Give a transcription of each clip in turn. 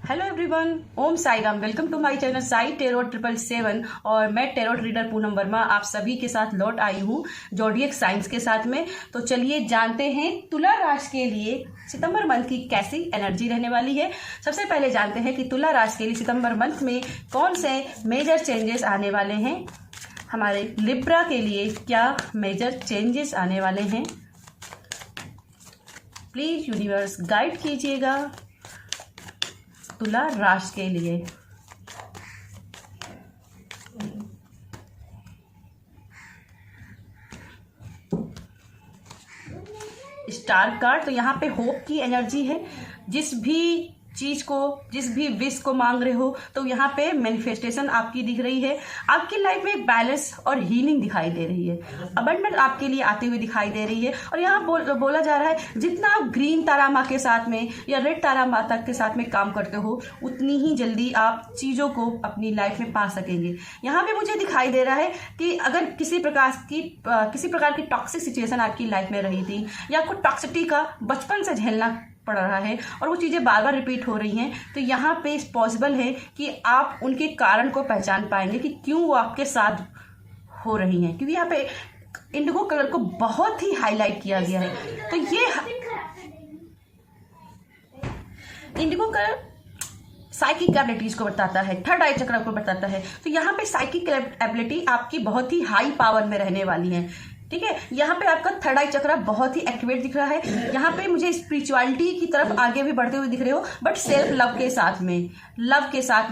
Hello everyone, Om Sai Ram. Welcome to my channel Sai tarot 777। और मैं tarot reader Poonam Verma आप सभी के साथ लौट आई हूँ जोडिएक साइंस के साथ में। तो चलिए जानते हैं तुला राशि के लिए सितंबर मंथ की कैसी एनर्जी रहने वाली है। सबसे पहले जानते हैं कि तुला राशि के लिए सितंबर मंथ में कौन से मेजर चेंजेस आने वाले हैं। हमारे लिब्रा के लिए क्या मेजर चेंजेस आने वाले हैं, प्लीज यूनिवर्स गाइड कीजिएगा तुला राशि के लिए। स्टार कार्ड, तो यहाँ पे होप की एनर्जी है। जिस भी चीज को, जिस भी विश को मांग रहे हो तो यहाँ पे मैनिफेस्टेशन आपकी दिख रही है। आपकी लाइफ में बैलेंस और हीलिंग दिखाई दे रही है। अबंडेंस आपके लिए आती हुई दिखाई दे रही है। और यहाँ बोला जा रहा है जितना आप ग्रीन तारा माँ के साथ में या रेड तारा माता के साथ में काम करते हो उतनी ही जल्दी आप चीज़ों को अपनी लाइफ में पा सकेंगे। यहाँ पे मुझे दिखाई दे रहा है कि अगर किसी प्रकार की टॉक्सिक सिचुएशन आपकी लाइफ में रही थी या आपको टॉक्सिटी का बचपन से झेलना पड़ रहा है और वो चीज़ें बार बार रिपीट हो रही हैं, तो यहाँ पे पॉसिबल है कि आप उनके कारण को पहचान पाएंगे कि क्यों वो आपके साथ हो रही हैं। क्योंकि यहाँ पे इंडिगो कलर को बहुत ही हाईलाइट किया गया है। तो ये इंडिगो कलर साइकिक एबिलिटीज को बताता है, थर्ड आई चक्र को बताता है। तो यहाँ पे साइकिक एबिलिटी आपकी बहुत ही हाई पावर में रहने वाली है। ठीक है, यहाँ पे आपका थर्ड आई चक्र बहुत ही एक्टिवेट दिख रहा है। यहाँ पे मुझे स्पिरिचुअलिटी की तरफ आगे भी बढ़ते हुए दिख रहे हो, बट सेल्फ लव के साथ में,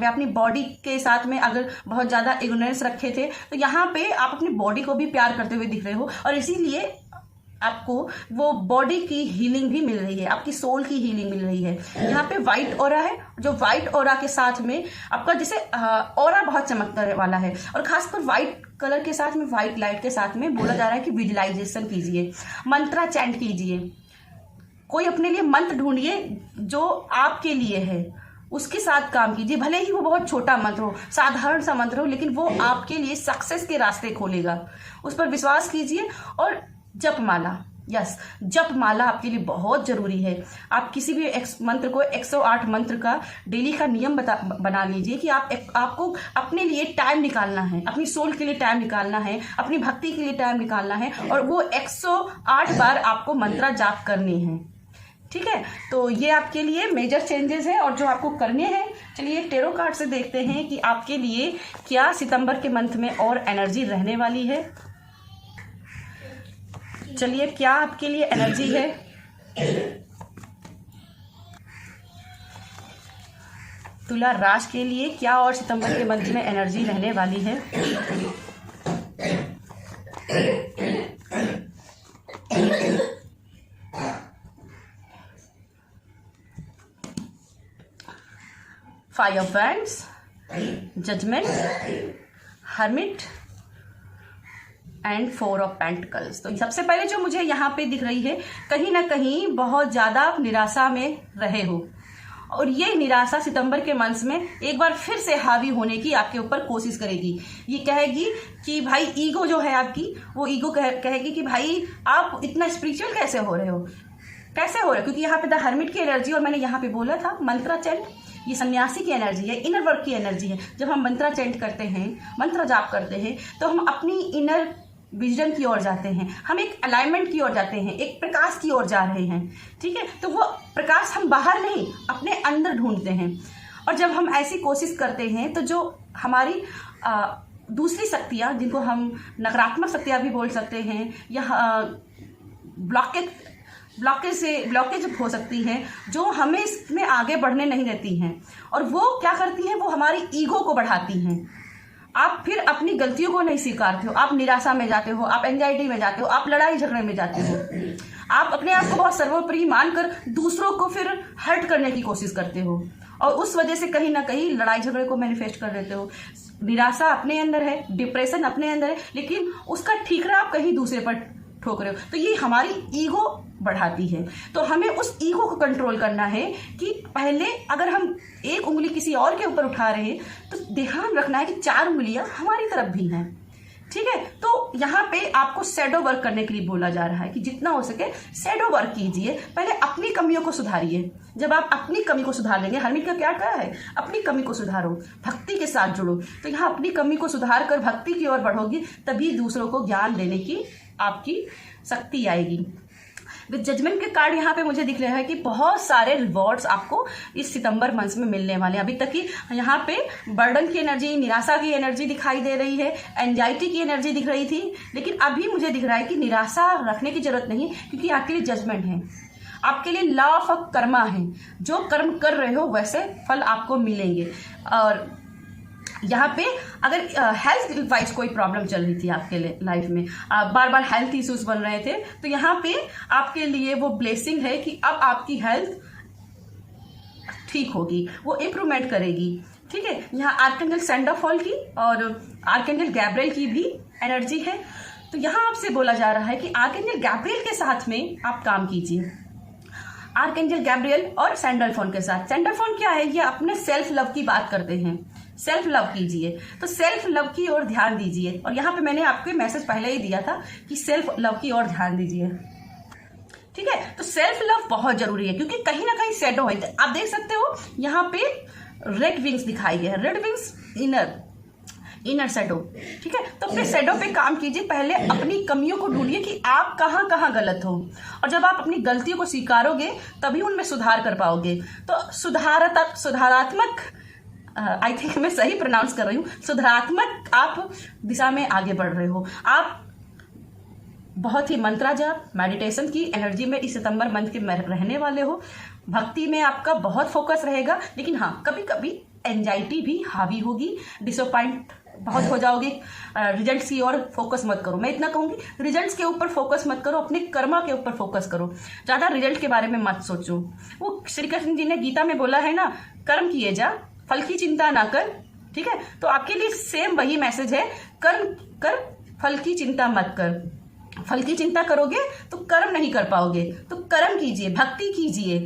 अपनी बॉडी के साथ में अगर बहुत ज्यादा इग्नोरेंस रखे थे तो यहाँ पे आप अपनी बॉडी को भी प्यार करते हुए दिख रहे हो। और इसीलिए आपको वो बॉडी की हीलिंग भी मिल रही है, आपकी सोल की हीलिंग मिल रही है। यहाँ पे व्हाइट ऑरा है, जो व्हाइट ऑरा के साथ में आपका जैसे ऑरा बहुत चमकने वाला है। और खासकर व्हाइट कलर के साथ में, व्हाइट लाइट के साथ में बोला जा रहा है कि विजुअलाइजेशन कीजिए, मंत्रा चैंट कीजिए, कोई अपने लिए मंत्र ढूंढिए जो आपके लिए है, उसके साथ काम कीजिए। भले ही वो बहुत छोटा मंत्र हो, साधारण सा मंत्र हो, लेकिन वो आपके लिए सक्सेस के रास्ते खोलेगा। उस पर विश्वास कीजिए। और जपमाला, यस, जपमाला आपके लिए बहुत जरूरी है। आप किसी भी मंत्र को 108 मंत्र का डेली का नियम बना लीजिए कि आपको अपने लिए टाइम निकालना है, अपनी सोल के लिए टाइम निकालना है, अपनी भक्ति के लिए टाइम निकालना है, और वो 108 बार आपको मंत्रा जाप करनी है। ठीक है, तो ये आपके लिए मेजर चेंजेस हैं और जो आपको करने हैं। चलिए टेरो कार्ड से देखते हैं कि आपके लिए क्या सितंबर के मंथ में और एनर्जी रहने वाली है। चलिए, क्या आपके लिए एनर्जी है। तुला राशि के लिए क्या और सितंबर के मंथ में एनर्जी रहने वाली है। Five of wands, judgement, hermit and 4 of pentacles. तो सबसे पहले जो मुझे यहाँ पे दिख रही है, कहीं ना कहीं बहुत ज्यादा आप निराशा में रहे हो और ये निराशा सितंबर के मंथ में एक बार फिर से हावी होने की आपके ऊपर कोशिश करेगी। ये कहेगी कि भाई ईगो जो है आपकी, वो ईगो कहेगी कि भाई आप इतना स्पिरिचुअल कैसे हो रहे हो, क्योंकि यहाँ पे द हर्मिट की एनर्जी, और मैंने यहाँ पे बोला था मंत्रा चैंट, ये सन्यासी की एनर्जी है, इनर वर्क की एनर्जी है। जब हम मंत्रा चैंट करते हैं, मंत्र जाप करते हैं, तो हम अपनी इनर विजन की ओर जाते हैं, हम एक अलाइनमेंट की ओर जाते हैं, एक प्रकाश की ओर जा रहे हैं। ठीक है, तो वो प्रकाश हम बाहर नहीं, अपने अंदर ढूंढते हैं। और जब हम ऐसी कोशिश करते हैं तो जो हमारी दूसरी शक्तियाँ, जिनको हम नकारात्मक शक्तियाँ भी बोल सकते हैं, या ब्लॉकेज हो सकती हैं, जो हमें इसमें आगे बढ़ने नहीं देती हैं, और वो क्या करती हैं, वो हमारी ईगो को बढ़ाती हैं। आप फिर अपनी गलतियों को नहीं स्वीकारते हो, आप निराशा में जाते हो, आप एंजाइटी में जाते हो, आप लड़ाई झगड़े में जाते हो, आप अपने आप को बहुत सर्वोपरि मानकर दूसरों को फिर हर्ट करने की कोशिश करते हो, और उस वजह से कहीं ना कहीं लड़ाई झगड़े को मैनिफेस्ट कर देते हो। निराशा अपने अंदर है, डिप्रेशन अपने अंदर है, लेकिन उसका ठीकरा आप कहीं दूसरे पर ठोक रहे हो। तो ये हमारी ईगो बढ़ाती है। तो हमें उस ईगो को कंट्रोल करना है कि पहले अगर हम एक उंगली किसी और के ऊपर उठा रहे हैं तो ध्यान रखना है कि 4 उंगलियां हमारी तरफ भी हैं। ठीक है, तो यहाँ पे आपको शैडो वर्क करने के लिए बोला जा रहा है कि जितना हो सके शैडो वर्क कीजिए। पहले अपनी कमियों को सुधारिए। जब आप अपनी कमी को सुधार लेंगे, हरमीत का क्या कहा है, अपनी कमी को सुधारो, भक्ति के साथ जुड़ो। तो यहाँ अपनी कमी को सुधार कर भक्ति की ओर बढ़ोगी, तभी दूसरों को ज्ञान देने की आपकी शक्ति आएगी। विद जजमेंट के कार्ड यहाँ पे मुझे दिख रहा है कि बहुत सारे रिवॉर्ड्स आपको इस सितंबर मंथ में मिलने वाले हैं। अभी तक की यहाँ पे बर्डन की एनर्जी, निराशा की एनर्जी दिखाई दे रही है, एंजाइटी की एनर्जी दिख रही थी, लेकिन अभी मुझे दिख रहा है कि निराशा रखने की जरूरत नहीं, क्योंकि आपके लिए जजमेंट है, आपके लिए लॉ ऑफ कर्मा है। जो कर्म कर रहे हो वैसे फल आपको मिलेंगे। और यहाँ पे अगर हेल्थ वाइज कोई प्रॉब्लम चल रही थी आपके लाइफ में, बार बार हेल्थ इश्यूज बन रहे थे, तो यहाँ पे आपके लिए वो ब्लेसिंग है कि अब आपकी हेल्थ ठीक होगी, वो इम्प्रूवमेंट करेगी। ठीक है, यहाँ आर्कएंजल सैंडोफॉल की और आर्कएंजल गैब्रियल की भी एनर्जी है। तो यहाँ आपसे बोला जा रहा है कि आर्कएंजल गैब्रियल के साथ में आप काम कीजिए, आर्कएंजल गैब्रियल और सैंडोफॉन के साथ। सैंडोफॉन क्या है, ये अपने सेल्फ लव की बात करते हैं, सेल्फ लव कीजिए। तो सेल्फ लव की ओर ध्यान दीजिए। और यहाँ पे मैंने आपको मैसेज पहले ही दिया था कि सेल्फ लव की ओर ध्यान दीजिए। ठीक है, तो सेल्फ लव बहुत जरूरी है, क्योंकि कहीं ना कहीं शैडो है। आप देख सकते हो यहाँ पे रेड विंग्स दिखाई गए हैं, रेड विंग्स इनर शैडो। ठीक है, तो अपने शैडो पे काम कीजिए। पहले अपनी कमियों को ढूंढिए कि आप कहाँ कहाँ गलत हो, और जब आप अपनी गलतियों को स्वीकारोगे तभी उनमें सुधार कर पाओगे। तो सुधारात्मक, आई थिंक मैं सही प्रोनाउंस कर रही हूँ, सुधारात्मक आप दिशा में आगे बढ़ रहे हो। आप बहुत ही मंत्रा जाप, मेडिटेशन की एनर्जी में इस सितंबर मंथ के रहने वाले हो। भक्ति में आपका बहुत फोकस रहेगा, लेकिन हाँ कभी कभी एंजाइटी भी हावी होगी, डिसअपॉइंट बहुत हो जाओगे। रिजल्ट्स की ओर फोकस मत करो। मैं इतना कहूंगी, रिजल्ट्स के ऊपर फोकस मत करो, अपने कर्मा के ऊपर फोकस करो, ज्यादा रिजल्ट के बारे में मत सोचो। वो श्री कृष्ण जी ने गीता में बोला है ना, कर्म किए जा, फल की चिंता ना कर। ठीक है, तो आपके लिए सेम वही मैसेज है, कर्म कर, फल की चिंता मत कर। फल की चिंता करोगे तो कर्म नहीं कर पाओगे, तो कर्म कीजिए, भक्ति कीजिए।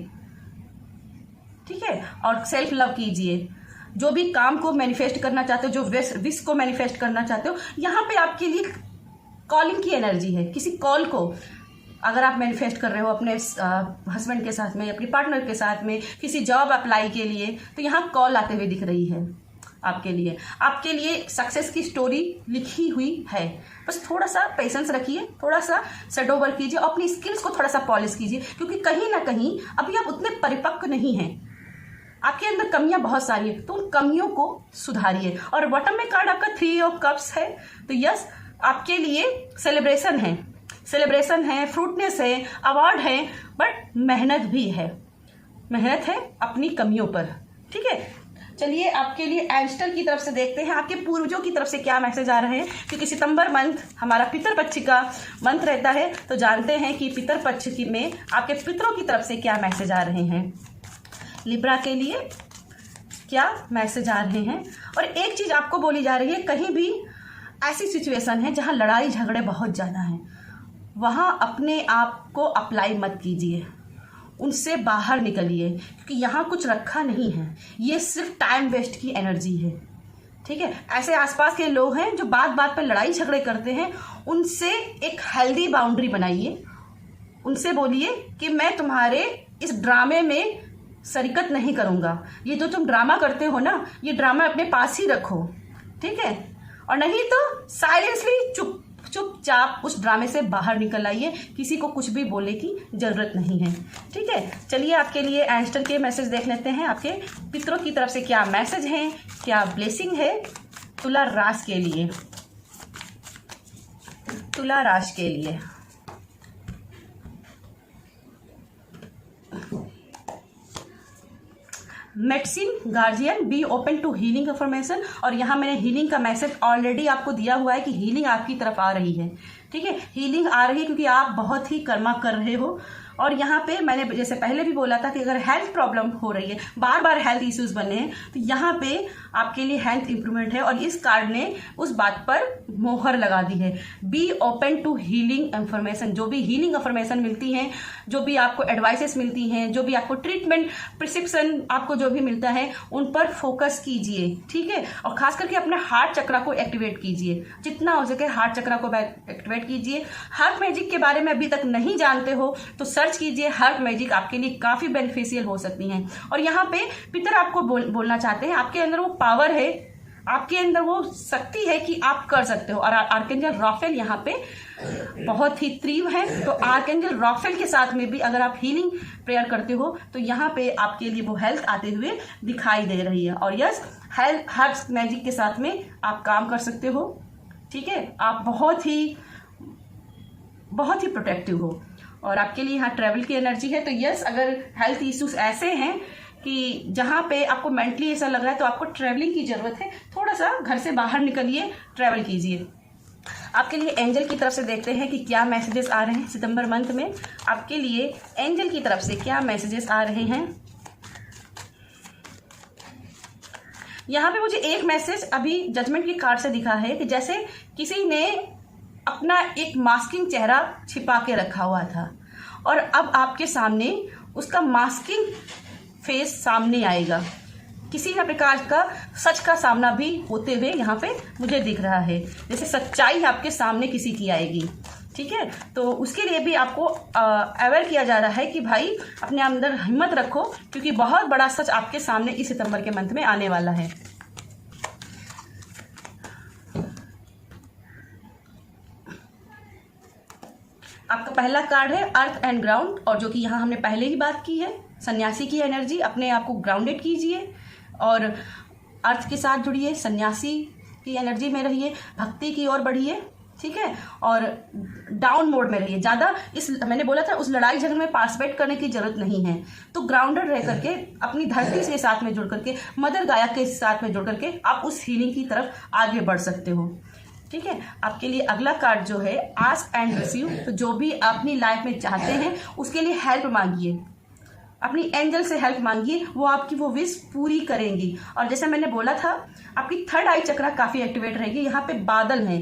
ठीक है, और सेल्फ लव कीजिए। जो भी काम को मैनिफेस्ट करना चाहते हो, जो विश को मैनिफेस्ट करना चाहते हो, यहाँ पे आपके लिए कॉलिंग की एनर्जी है। किसी कॉल को अगर आप मैनिफेस्ट कर रहे हो अपने हस्बैंड के साथ में, अपने पार्टनर के साथ में, किसी जॉब अप्लाई के लिए, तो यहाँ कॉल आते हुए दिख रही है आपके लिए सक्सेस की स्टोरी लिखी हुई है। बस थोड़ा सा पेशेंस रखिए, थोड़ा सा शैडो वर्क कीजिए, अपनी स्किल्स को थोड़ा सा पॉलिश कीजिए, क्योंकि कहीं ना कहीं अभी आप उतने परिपक्व नहीं हैं, आपके अंदर कमियां बहुत सारी है, तो उन कमियों को सुधारिए। और बॉटम में कार्ड आपका 3 ऑफ कप्स है, तो यस आपके लिए सेलिब्रेशन है, फ्रूटनेस है, अवार्ड है, बट मेहनत भी है, मेहनत है अपनी कमियों पर। ठीक है, चलिए आपके लिए एंस्टर की तरफ से देखते हैं, आपके पूर्वजों की तरफ से क्या मैसेज आ रहे हैं, क्योंकि सितंबर मंथ हमारा पितृपक्ष का मंथ रहता है। तो जानते हैं कि पितृपक्ष में आपके पितरों की तरफ से क्या मैसेज आ रहे हैं, लिब्रा के लिए क्या मैसेज आ रहे हैं। और एक चीज आपको बोली जा रही है, कहीं भी ऐसी सिचुएशन है जहां लड़ाई झगड़े बहुत ज़्यादा हैं, वहां अपने आप को अप्लाई मत कीजिए, उनसे बाहर निकलिए, क्योंकि यहाँ कुछ रखा नहीं है, ये सिर्फ टाइम वेस्ट की एनर्जी है। ठीक है, ऐसे आसपास के लोग हैं जो बात बात पर लड़ाई झगड़े करते हैं, उनसे एक हेल्दी बाउंड्री बनाइए, उनसे बोलिए कि मैं तुम्हारे इस ड्रामे में शरीकत नहीं करूँगा, ये जो तुम ड्रामा करते हो ना, ये ड्रामा अपने पास ही रखो। ठीक है, और नहीं तो साइलेंसली चुपचाप उस ड्रामे से बाहर निकल आइए, किसी को कुछ भी बोलने की जरूरत नहीं है। ठीक है, चलिए आपके लिए एंस्टर के मैसेज देख लेते हैं, आपके पितरों की तरफ से क्या मैसेज है, क्या ब्लेसिंग है तुला राशि के लिए। तुला राशि के लिए medicine guardian, be open to healing information. और यहाँ मैंने हीलिंग का मैसेज ऑलरेडी आपको दिया हुआ है कि हीलिंग आपकी तरफ आ रही है। ठीक है, हीलिंग आ रही है क्योंकि आप बहुत ही कर्मा कर रहे हो, और यहाँ पे मैंने जैसे पहले भी बोला था कि अगर हेल्थ प्रॉब्लम हो रही है, बार बार हेल्थ इश्यूज बने हैं, तो यहाँ पे आपके लिए हेल्थ इंप्रूवमेंट है और इस कार्ड ने उस बात पर मोहर लगा दी है। Be open to healing information, जो भी हीलिंग इंफॉर्मेशन मिलती हैं, जो भी आपको एडवाइसेस मिलती हैं, जो भी आपको ट्रीटमेंट प्रिस्क्रिप्शन आपको जो भी मिलता है, उन पर फोकस कीजिए, ठीक है। और खास करके अपने हार्ट चक्रा को एक्टिवेट कीजिए, जितना हो सके हार्ट चक्रा को एक्टिवेट कीजिए। हर्ब मैजिक के बारे में अभी तक नहीं जानते हो तो सर्च कीजिए, हर्ब मैजिक आपके लिए काफी बेनिफिशियल हो सकती हैं। और यहाँ पे पितर आपको बोलना चाहते हैं, आपके अंदर वो पावर है, आपके अंदर वो शक्ति है कि आप कर सकते हो। और आर्कएंजल राफेल यहाँ पे बहुत ही तीव्र है, तो आर्कएंजल राफेल के साथ में भी अगर आप हीलिंग प्रेयर करते हो तो यहाँ पे आपके लिए वो हेल्थ आते हुए दिखाई दे रही है। और यस, हेल्थ हर्ब मैजिक के साथ में आप काम कर सकते हो, ठीक है। आप बहुत ही प्रोटेक्टिव हो और आपके लिए यहाँ ट्रैवल की एनर्जी है। तो यस, अगर हेल्थ इश्यूज ऐसे हैं कि जहाँ पे आपको मेंटली ऐसा लग रहा है तो आपको ट्रैवलिंग की जरूरत है, थोड़ा सा घर से बाहर निकलिए, ट्रैवल कीजिए। आपके लिए एंजल की तरफ से देखते हैं कि क्या मैसेजेस आ रहे हैं सितंबर मंथ में। आपके लिए एंजल की तरफ से क्या मैसेजेस आ रहे हैं। यहाँ पे मुझे एक मैसेज अभी जजमेंट की कार्ड से दिखा है कि जैसे किसी ने अपना एक मास्किंग चेहरा छिपा के रखा हुआ था और अब आपके सामने उसका मास्किंग फेस सामने आएगा। किसी न प्रकार का सच का सामना भी होते हुए यहाँ पे मुझे दिख रहा है, जैसे सच्चाई आपके सामने किसी की आएगी, ठीक है। तो उसके लिए भी आपको अवेयर किया जा रहा है कि भाई अपने अंदर हिम्मत रखो, क्योंकि बहुत बड़ा सच आपके सामने इस सितंबर के मंथ में आने वाला है। आपका पहला कार्ड है अर्थ एंड ग्राउंड, और जो कि यहाँ हमने पहले ही बात की है, सन्यासी की एनर्जी। अपने आप को ग्राउंडेड कीजिए और अर्थ के साथ जुड़िए, सन्यासी की एनर्जी में रहिए, भक्ति की ओर बढ़िए, ठीक है। और डाउन मोड में रहिए, ज़्यादा मैंने बोला था उस लड़ाई झगड़े में पार्टिसिपेट करने की जरूरत नहीं है। तो ग्राउंडेड रह करके, अपनी धरती के साथ में जुड़ करके, मदर गाया के साथ में जुड़ करके आप उस हीलिंग की तरफ आगे बढ़ सकते हो, ठीक है। आपके लिए अगला कार्ड जो है आस्क एंड रिसीव। तो जो भी अपनी लाइफ में चाहते हैं उसके लिए हेल्प मांगिए, अपनी एंजल से हेल्प मांगिए, वो आपकी वो विश पूरी करेंगी। और जैसे मैंने बोला था, आपकी थर्ड आई चक्रा काफी एक्टिवेट रहेगी। यहाँ पे बादल है,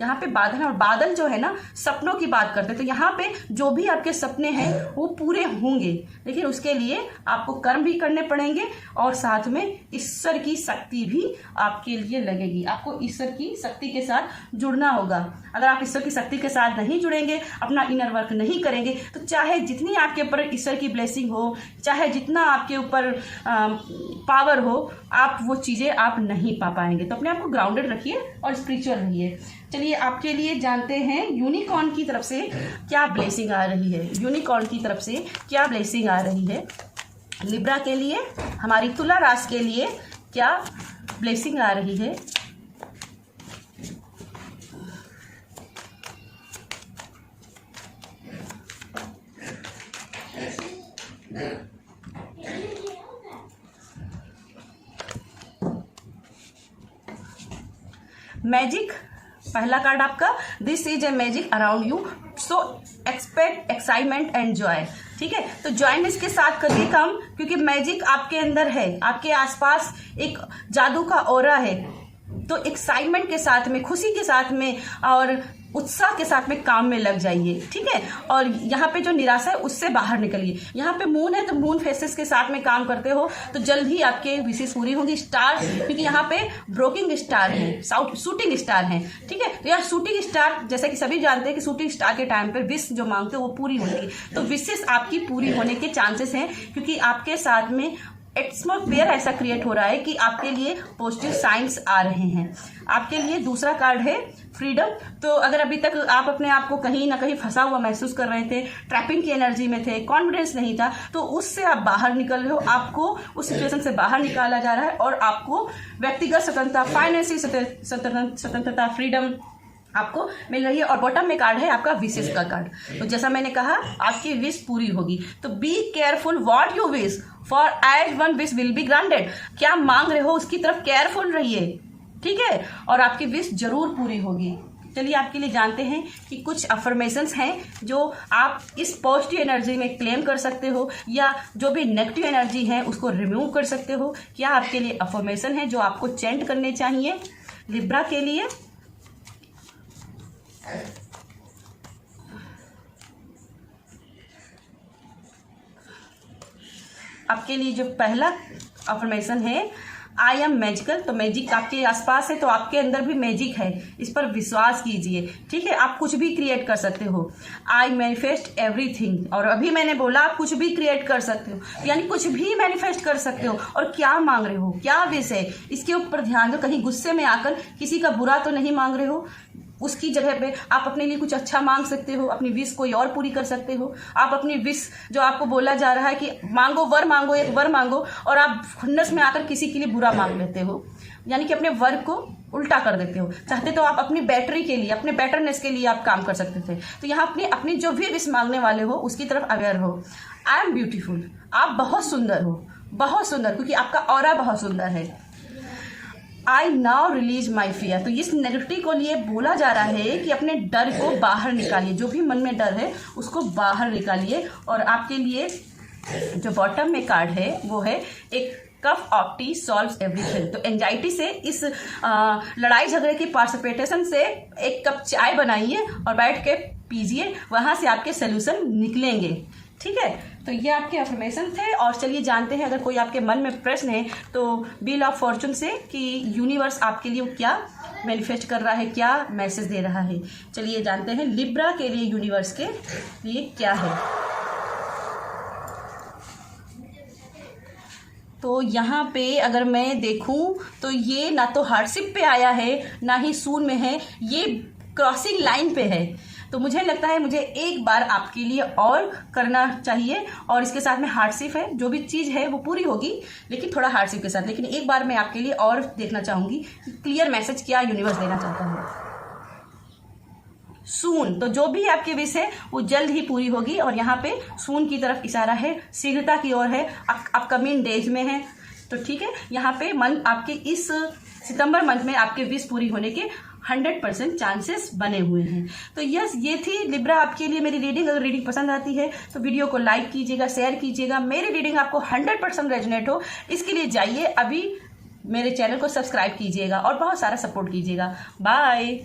यहाँ पे बादल है, और बादल जो है ना सपनों की बात करते हैं। तो यहाँ पे जो भी आपके सपने हैं वो पूरे होंगे, लेकिन उसके लिए आपको कर्म भी करने पड़ेंगे और साथ में ईश्वर की शक्ति भी आपके लिए लगेगी। आपको ईश्वर की शक्ति के साथ जुड़ना होगा। अगर आप ईश्वर की शक्ति के साथ नहीं जुड़ेंगे, अपना इनर वर्क नहीं करेंगे, तो चाहे जितनी आपके ऊपर ईश्वर की ब्लेसिंग हो, चाहे जितना आपके ऊपर पावर हो, आप वो चीज़ें आप नहीं पा पाएंगे। तो अपने आप को ग्राउंडेड रखिए और स्पिरिचुअल रहिए। चलिए आपके लिए जानते हैं यूनिकॉर्न की तरफ से क्या ब्लेसिंग आ रही है। यूनिकॉर्न की तरफ से क्या ब्लेसिंग आ रही है लिब्रा के लिए, हमारी तुला राशि के लिए क्या ब्लेसिंग आ रही है। मैजिक पहला कार्ड आपका, this is a magic around you, so expect excitement and Joy, ठीक है। तो जॉयनेस के साथ करिए काम, क्योंकि मैजिक आपके अंदर है, आपके आसपास एक जादू का ऑरा है। तो एक्साइटमेंट के साथ में, खुशी के साथ में और उत्साह के साथ में काम में लग जाइए, ठीक है। और यहाँ पे जो निराशा है उससे बाहर निकलिए। यहाँ पे मून है तो मून फेसेस के साथ में काम करते हो तो जल्द ही आपके विशेष पूरी होंगी। स्टार, क्योंकि यहाँ पे ब्रोकिंग स्टार है, शूटिंग स्टार है, ठीक है। तो यहाँ शूटिंग स्टार, जैसे कि सभी जानते हैं कि शूटिंग स्टार के टाइम पे विश जो मांगते हो वो पूरी होगी। तो विशेष आपकी पूरी होने के चांसेस हैं, क्योंकि आपके साथ में एटमॉस्फेयर ऐसा क्रिएट हो रहा है कि आपके लिए पॉजिटिव साइंस आ रहे हैं। आपके लिए दूसरा कार्ड है फ्रीडम। तो अगर अभी तक आप अपने आप को कहीं ना कहीं फंसा हुआ महसूस कर रहे थे, ट्रैपिंग की एनर्जी में थे, कॉन्फिडेंस नहीं था, तो उससे आप बाहर निकल रहे हो। आपको उस सिचुएशन से बाहर निकाला जा रहा है और आपको व्यक्तिगत स्वतंत्रता, फाइनेंशियल स्वतंत्रता, फ्रीडम आपको मिल रही है। और बॉटम में कार्ड है आपका विशेष का कार्ड। तो जैसा मैंने कहा, आपकी विश पूरी होगी। तो be careful what you wish, for as one wish will be granted. क्या मांग रहे हो उसकी तरफ केयरफुल रहिए, ठीक है, और आपकी विश जरूर पूरी होगी। चलिए आपके लिए जानते हैं कि कुछ अफर्मेशंस हैं जो आप इस पॉजिटिव एनर्जी में क्लेम कर सकते हो या जो भी नेगेटिव एनर्जी है उसको रिमूव कर सकते हो। क्या आपके लिए अफर्मेशन है जो आपको चैंट करने चाहिए लिब्रा के लिए। आपके लिए जो पहला अफर्मेशन है, आई एम मैजिकल। तो मैजिक आपके आसपास है तो आपके अंदर भी मैजिक है, इस पर विश्वास कीजिए। ठीक है, आप कुछ भी क्रिएट कर सकते हो। आई मैनिफेस्ट एवरीथिंग, और अभी मैंने बोला आप कुछ भी क्रिएट कर सकते हो, यानी कुछ भी मैनिफेस्ट कर सकते हो। और क्या मांग रहे हो, क्या विश है, इसके ऊपर ध्यान दो। कहीं गुस्से में आकर किसी का बुरा तो नहीं मांग रहे हो। उसकी जगह पे आप अपने लिए कुछ अच्छा मांग सकते हो, अपनी विश कोई और पूरी कर सकते हो। आप अपनी विश जो आपको बोला जा रहा है कि मांगो वर मांगो, एक वर मांगो, और आप खुन्नस में आकर किसी के लिए बुरा मांग लेते हो, यानी कि अपने वर्क को उल्टा कर देते हो। चाहते तो आप अपनी बैटरी के लिए, अपने बेटरनेस के लिए आप काम कर सकते थे। तो यहाँ अपनी जो भी विश मांगने वाले हो उसकी तरफ अवेयर हो। आई एम ब्यूटीफुल, आप बहुत सुंदर हो, बहुत सुंदर, क्योंकि आपका ऑरा बहुत सुंदर है। I now release my fear, तो इस नेगेटिविटी को लिए बोला जा रहा है कि अपने डर को बाहर निकालिए। जो भी मन में डर है उसको बाहर निकालिए। और आपके लिए जो बॉटम में कार्ड है वो है एक cup of T solves everything. तो एंजाइटी से, इस लड़ाई झगड़े की पार्टिसिपेशन से एक कप चाय बनाइए और बैठ के पीजिए, वहाँ से आपके सोल्यूशन निकलेंगे। ठीक है, तो ये आपके अफर्मेशन थे। और चलिए जानते हैं, अगर कोई आपके मन में प्रश्न है तो व्हील ऑफ फॉर्चून से कि यूनिवर्स आपके लिए क्या मैनिफेस्ट कर रहा है, क्या मैसेज दे रहा है। चलिए जानते हैं लिब्रा के लिए यूनिवर्स के लिए क्या है। तो यहाँ पे अगर मैं देखूं तो ये ना तो हार्डशिप पे आया है ना ही सून में है, ये क्रॉसिंग लाइन पे है। तो मुझे लगता है मुझे एक बार आपके लिए और करना चाहिए, और इसके साथ में हार्डशिप है, जो भी चीज़ है वो पूरी होगी लेकिन थोड़ा हार्डशिप के साथ। लेकिन एक बार मैं आपके लिए और देखना चाहूँगी कि क्लियर मैसेज क्या यूनिवर्स देना चाहता है। सून, तो जो भी आपकी विश है वो जल्द ही पूरी होगी, और यहाँ पे सून की तरफ इशारा है, शीघ्रता की ओर है, अपकमिंग डेज में है। तो ठीक है, यहाँ पे मंथ आपके इस सितंबर मंथ में आपके विश पूरी होने के 100% चांसेस बने हुए हैं। तो यस, ये थी लिब्रा आपके लिए मेरी रीडिंग। अगर रीडिंग पसंद आती है तो वीडियो को लाइक कीजिएगा, शेयर कीजिएगा। मेरी रीडिंग आपको 100% रेजोनेट हो, इसके लिए जाइए अभी मेरे चैनल को सब्सक्राइब कीजिएगा और बहुत सारा सपोर्ट कीजिएगा। बाय।